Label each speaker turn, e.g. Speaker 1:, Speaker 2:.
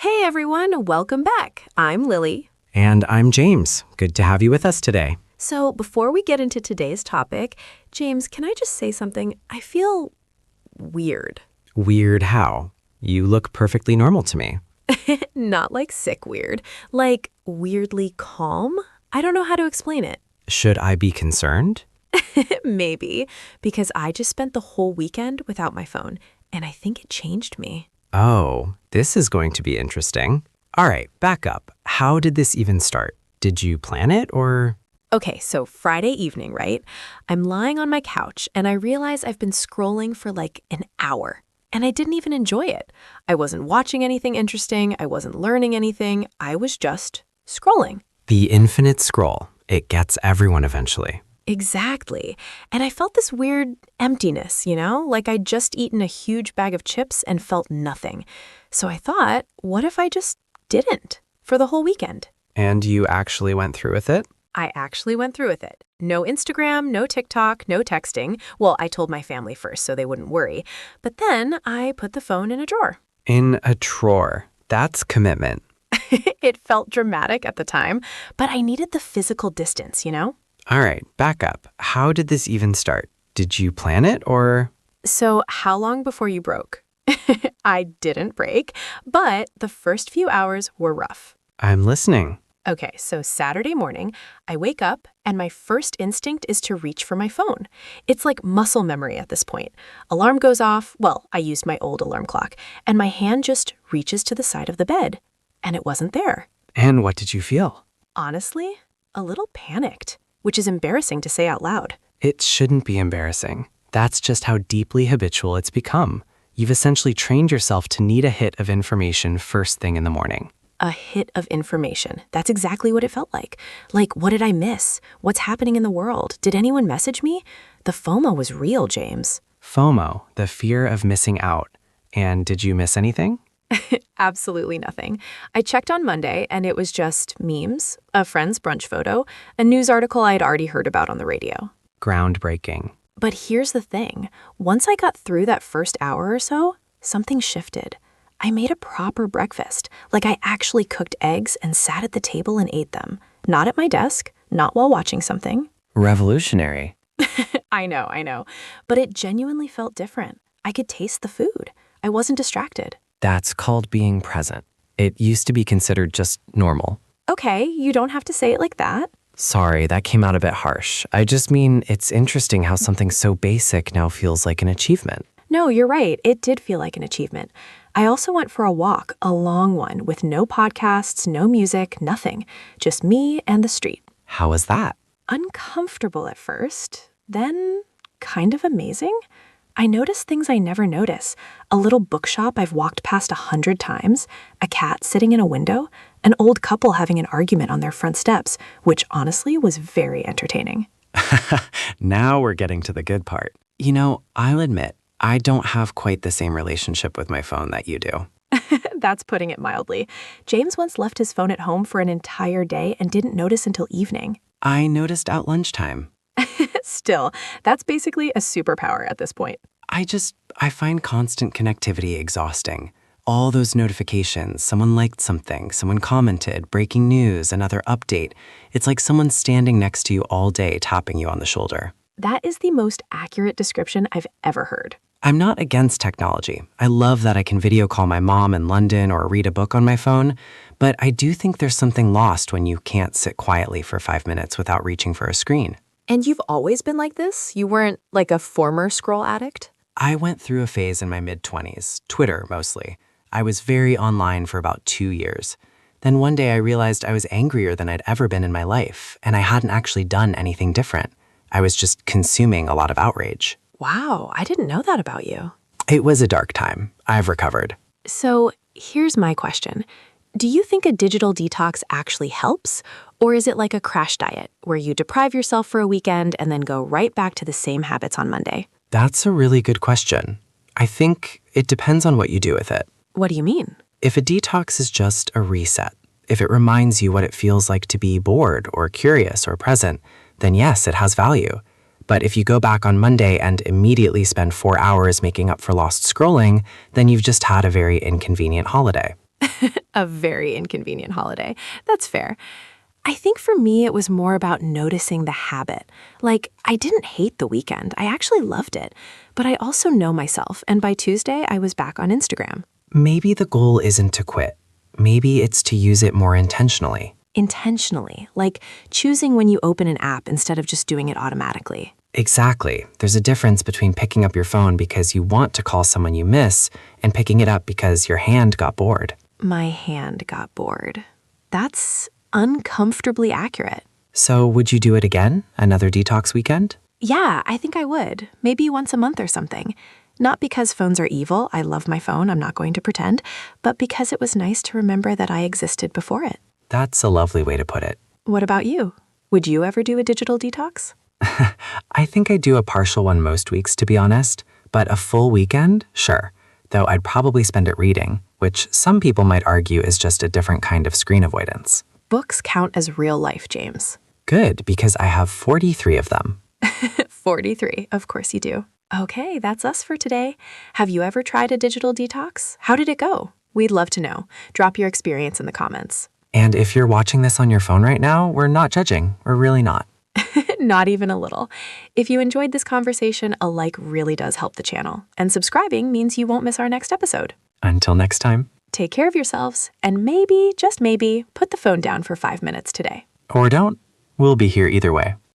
Speaker 1: Hey everyone, welcome back. I'm Lily.
Speaker 2: And I'm James. Good to have you with us today.
Speaker 1: So before we get into today's topic, James, can I just say something? I feel weird.
Speaker 2: Weird how? You look perfectly normal to me.
Speaker 1: Not like sick weird, like weirdly calm. I don't know how to explain it.
Speaker 2: Should I be concerned?
Speaker 1: Maybe, because I just spent the whole weekend without my phone, and I think it changed me.
Speaker 2: Oh, this is going to be interesting. All right, back up. How did this even start? Did you plan it or?
Speaker 1: Okay, so Friday evening, right? I'm lying on my couch and I realize I've been scrolling for like an hour and I didn't even enjoy it. I wasn't watching anything interesting. I wasn't learning anything. I was just scrolling.
Speaker 2: The infinite scroll. It gets everyone eventually.
Speaker 1: Exactly. And I felt this weird emptiness, like I'd just eaten a huge bag of chips and felt nothing. So I thought, what if I just didn't for the whole weekend?
Speaker 2: And you actually went through with it?
Speaker 1: I actually went through with it. No Instagram, no TikTok, no texting. Well, I told my family first so they wouldn't worry. But then I put the phone in a drawer.
Speaker 2: In a drawer. That's commitment.
Speaker 1: It felt dramatic at the time, but I needed the physical distance,
Speaker 2: All right, back up. How did this even start? Did you plan it or?
Speaker 1: So how long before you broke? I didn't break, but the first few hours were rough.
Speaker 2: I'm listening.
Speaker 1: Okay, so Saturday morning, I wake up and my first instinct is to reach for my phone. It's like muscle memory at this point. Alarm goes off, well, I used my old alarm clock, and my hand just reaches to the side of the bed, and it wasn't there.
Speaker 2: And what did you feel?
Speaker 1: Honestly, a little panicked, which is embarrassing to say out loud.
Speaker 2: It shouldn't be embarrassing. That's just how deeply habitual it's become. You've essentially trained yourself to need a hit of information first thing in the morning.
Speaker 1: A hit of information. That's exactly what it felt like. Like, what did I miss? What's happening in the world? Did anyone message me? The FOMO was real, James.
Speaker 2: FOMO, the fear of missing out. And did you miss anything?
Speaker 1: Absolutely nothing. I checked on Monday and it was just memes, a friend's brunch photo, a news article I had already heard about on the radio.
Speaker 2: Groundbreaking.
Speaker 1: But here's the thing. Once I got through that first hour or so, something shifted. I made a proper breakfast. Like I actually cooked eggs and sat at the table and ate them. Not at my desk, not while watching something.
Speaker 2: Revolutionary.
Speaker 1: I know. But it genuinely felt different. I could taste the food. I wasn't distracted.
Speaker 2: That's called being present. It used to be considered just normal.
Speaker 1: Okay, you don't have to say it like that.
Speaker 2: Sorry, that came out a bit harsh. I just mean it's interesting how something so basic now feels like an achievement.
Speaker 1: No, you're right. It did feel like an achievement. I also went for a walk, a long one, with no podcasts, no music, nothing. Just me and the street.
Speaker 2: How was that?
Speaker 1: Uncomfortable at first, then kind of amazing. I noticed things I never notice. A little bookshop I've walked past 100 times, a cat sitting in a window, an old couple having an argument on their front steps, which honestly was very entertaining.
Speaker 2: Now we're getting to the good part. I'll admit, I don't have quite the same relationship with my phone that you do.
Speaker 1: That's putting it mildly. James once left his phone at home for an entire day and didn't notice until evening.
Speaker 2: I noticed at lunchtime.
Speaker 1: Still, that's basically a superpower at this point.
Speaker 2: I find constant connectivity exhausting. All those notifications, someone liked something, someone commented, breaking news, another update. It's like someone's standing next to you all day tapping you on the shoulder.
Speaker 1: That is the most accurate description I've ever heard.
Speaker 2: I'm not against technology. I love that I can video call my mom in London or read a book on my phone, but I do think there's something lost when you can't sit quietly for 5 minutes without reaching for a screen.
Speaker 1: And you've always been like this? You weren't like a former scroll addict?
Speaker 2: I went through a phase in my mid-20s, Twitter mostly. I was very online for about 2 years. Then one day I realized I was angrier than I'd ever been in my life, and I hadn't actually done anything different. I was just consuming a lot of outrage.
Speaker 1: Wow, I didn't know that about you.
Speaker 2: It was a dark time. I've recovered.
Speaker 1: So here's my question. Do you think a digital detox actually helps? Or is it like a crash diet, where you deprive yourself for a weekend and then go right back to the same habits on Monday?
Speaker 2: That's a really good question. I think it depends on what you do with it.
Speaker 1: What do you mean?
Speaker 2: If a detox is just a reset, if it reminds you what it feels like to be bored or curious or present, then yes, it has value. But if you go back on Monday and immediately spend 4 hours making up for lost scrolling, then you've just had a very inconvenient holiday.
Speaker 1: A very inconvenient holiday. That's fair. I think for me, it was more about noticing the habit. Like, I didn't hate the weekend. I actually loved it. But I also know myself, and by Tuesday, I was back on Instagram.
Speaker 2: Maybe the goal isn't to quit. Maybe it's to use it more intentionally.
Speaker 1: Intentionally, like choosing when you open an app instead of just doing it automatically.
Speaker 2: Exactly. There's a difference between picking up your phone because you want to call someone you miss and picking it up because your hand got bored.
Speaker 1: My hand got bored. That's uncomfortably accurate.
Speaker 2: So would you do it again? Another detox weekend?
Speaker 1: Yeah, I think I would. Maybe once a month or something. Not because phones are evil, I love my phone, I'm not going to pretend, but because it was nice to remember that I existed before it.
Speaker 2: That's a lovely way to put it.
Speaker 1: What about you? Would you ever do a digital detox?
Speaker 2: I think I do a partial one most weeks, to be honest, but a full weekend, sure. Though I'd probably spend it reading, which some people might argue is just a different kind of screen avoidance.
Speaker 1: Books count as real life, James.
Speaker 2: Good, because I have 43 of them.
Speaker 1: 43, of course you do. Okay, that's us for today. Have you ever tried a digital detox? How did it go? We'd love to know. Drop your experience in the comments.
Speaker 2: And if you're watching this on your phone right now, we're not judging. We're really not.
Speaker 1: Not even a little. If you enjoyed this conversation, a like really does help the channel. And subscribing means you won't miss our next episode.
Speaker 2: Until next time.
Speaker 1: Take care of yourselves, and maybe, just maybe, put the phone down for 5 minutes today.
Speaker 2: Or don't. We'll be here either way.